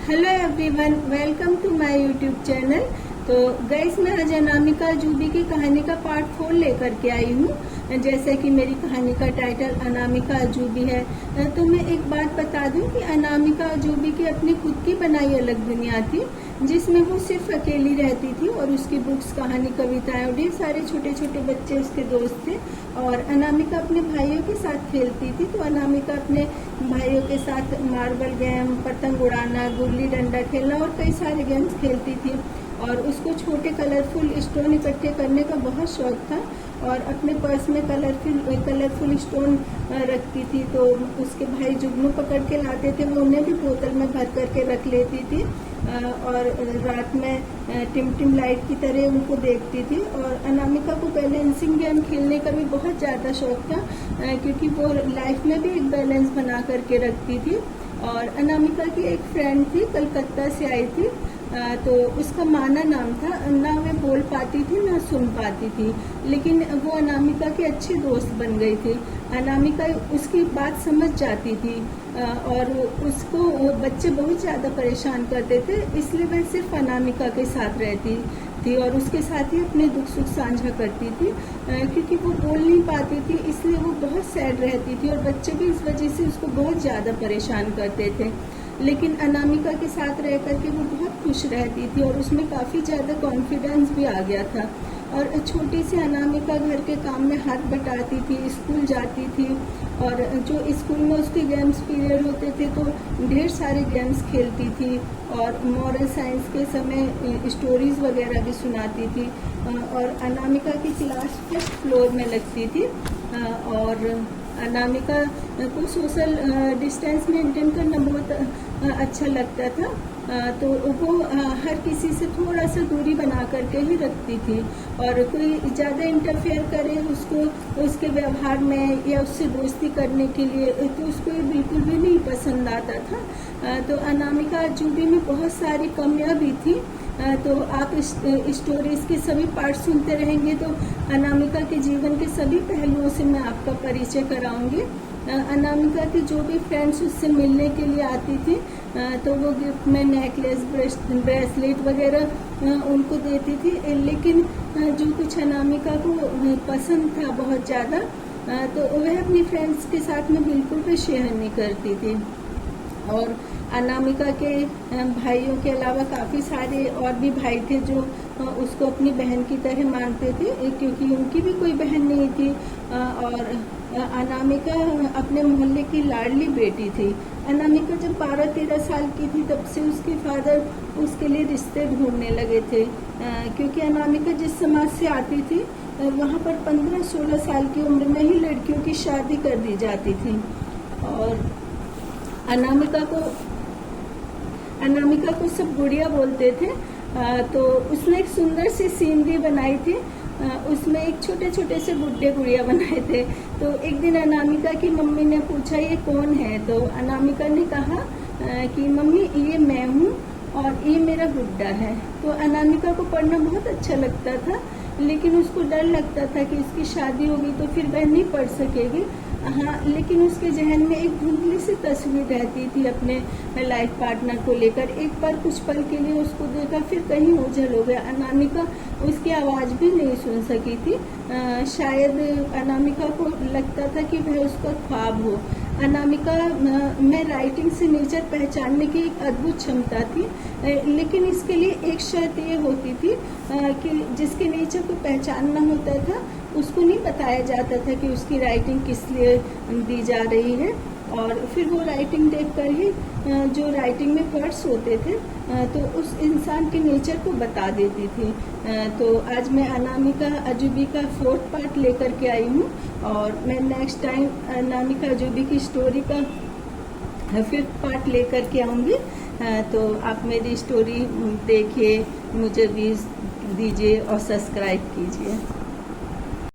Hello everyone, welcome to my YouTube channel. तो guys, मैं आज अनामिका अजूबी की कहानी का पार्ट 4 लेकर के आई हूँ। जैसे कि मेरी कहानी का टाइटल अनामिका अजूबी है, तो मैं एक बात बता दूं कि अनामिका अजूबी की अपनी खुद की बनाई अलग दुनिया थी, जिसमें वो सिर्फ अकेली रहती थी और उसकी बुक्स, कहानी, कविताएं और ढेर सारे छोटे छोटे बच्चे उसके दोस्त थे। और अनामिका अपने भाइयों के साथ खेलती थी। तो अनामिका अपने भाइयों के साथ मार्बल गेम, पतंग उड़ाना, गुल्ली डंडा खेलना और कई सारे गेम्स खेलती थी। और उसको छोटे कलरफुल स्टोन इकट्ठे करने का बहुत शौक था और अपने पर्स में कलरफुल स्टोन रखती थी। तो उसके भाई जुगनू पकड़ के लाते थे, वो उन्हें भी बोतल में भर करके रख लेती थी और रात में टिम लाइट की तरह उनको देखती थी। और अनामिका को बैलेंसिंग गेम खेलने का भी बहुत ज़्यादा शौक था, क्योंकि वो लाइफ में भी एक बैलेंस बना करके रखती थी। और अनामिका की एक फ्रेंड थी, कलकत्ता से आई थी। तो उसका माना नाम था। ना वे बोल पाती थी ना सुन पाती थी, लेकिन वो अनामिका के अच्छे दोस्त बन गई थी। अनामिका उसकी बात समझ जाती थी और उसको बच्चे बहुत ज़्यादा परेशान करते थे, इसलिए वह सिर्फ अनामिका के साथ रहती थी और उसके साथ ही अपने दुख सुख साझा करती थी। क्योंकि वो बोल नहीं पाती थी, इसलिए वो बहुत सैड रहती थी और बच्चे भी इस वजह से उसको बहुत ज़्यादा परेशान करते थे। लेकिन अनामिका के साथ रह करके वो बहुत खुश रहती थी और उसमें काफ़ी ज़्यादा कॉन्फिडेंस भी आ गया था। और छोटी सी अनामिका घर के काम में हाथ बटाती थी, स्कूल जाती थी और जो स्कूल में उसके गेम्स पीरियड होते थे तो ढेर सारे गेम्स खेलती थी और मॉरल साइंस के समय स्टोरीज वगैरह भी सुनाती थी। और अनामिका की क्लास फर्स्ट फ्लोर में लगती थी और अनामिका को सोशल डिस्टेंस मेंटेन करना बहुत अच्छा लगता था। तो वो हर किसी से थोड़ा सा दूरी बना करके ही रखती थी और कोई ज़्यादा इंटरफेयर करे उसको उसके व्यवहार में या उससे दोस्ती करने के लिए, तो उसको ये बिल्कुल भी नहीं पसंद आता था। तो अनामिका अजूबी में बहुत सारी कमियां भी थी। तो आप इस स्टोरीज के सभी पार्ट सुनते रहेंगे तो अनामिका के जीवन के सभी पहलुओं से मैं आपका परिचय कराऊंगी। अनामिका की जो भी फ्रेंड्स उससे मिलने के लिए आती थी तो वो गिफ्ट में नेकलेस, ब्रेसलेट वगैरह उनको देती थी। लेकिन जो कुछ अनामिका को पसंद था बहुत ज़्यादा, तो वह अपनी फ्रेंड्स के साथ में बिल्कुल भी शेयर नहीं करती थी। और अनामिका के भाइयों के अलावा काफ़ी सारे और भी भाई थे जो उसको अपनी बहन की तरह मानते थे, क्योंकि उनकी भी कोई बहन नहीं थी। और अनामिका अपने मोहल्ले की लाडली बेटी थी। अनामिका जब 12-13 साल की थी तब से उसके फादर उसके लिए रिश्ते ढूंढने लगे थे, क्योंकि अनामिका जिस समाज से आती थी वहाँ पर 15-16 साल की उम्र में ही लड़कियों की शादी कर दी जाती थी। और अनामिका को सब गुड़िया बोलते थे। तो उसने एक सुंदर सी सीनरी बनाई थी, उसमें एक छोटे छोटे से गुड्डे गुड़िया बनाए थे। तो एक दिन अनामिका की मम्मी ने पूछा ये कौन है, तो अनामिका ने कहा कि मम्मी ये मैं हूँ और ये मेरा गुड्डा है। तो अनामिका को पढ़ना बहुत अच्छा लगता था, लेकिन उसको डर लगता था कि इसकी शादी होगी तो फिर वह नहीं पढ़ सकेगी। हाँ, लेकिन उसके जहन में एक धुंधली सी तस्वीर रहती थी अपने लाइफ पार्टनर को लेकर। एक बार कुछ पल के लिए उसको देखा, फिर कहीं ओझल हो गया। अनामिका उसकी आवाज़ भी नहीं सुन सकी थी। शायद अनामिका को लगता था कि वह उसका ख्वाब हो। अनामिका में राइटिंग से नेचर पहचानने की एक अद्भुत क्षमता थी, लेकिन इसके लिए एक शर्त ये होती थी कि जिसके नेचर को पहचानना होता था उसको नहीं बताया जाता था कि उसकी राइटिंग किस लिए दी जा रही है। और फिर वो राइटिंग देखकर ही जो राइटिंग में वर्ड्स होते थे तो उस इंसान के नेचर को बता देती थी। तो आज मैं अनामिका अजूबी का 4th पार्ट लेकर के आई हूँ और मैं नेक्स्ट टाइम अनामिका अजूबी की स्टोरी का 5th पार्ट लेकर के आऊँगी। तो आप मेरी स्टोरी देखिए, मुझे व्यूज़ दीजिए और सब्सक्राइब कीजिए।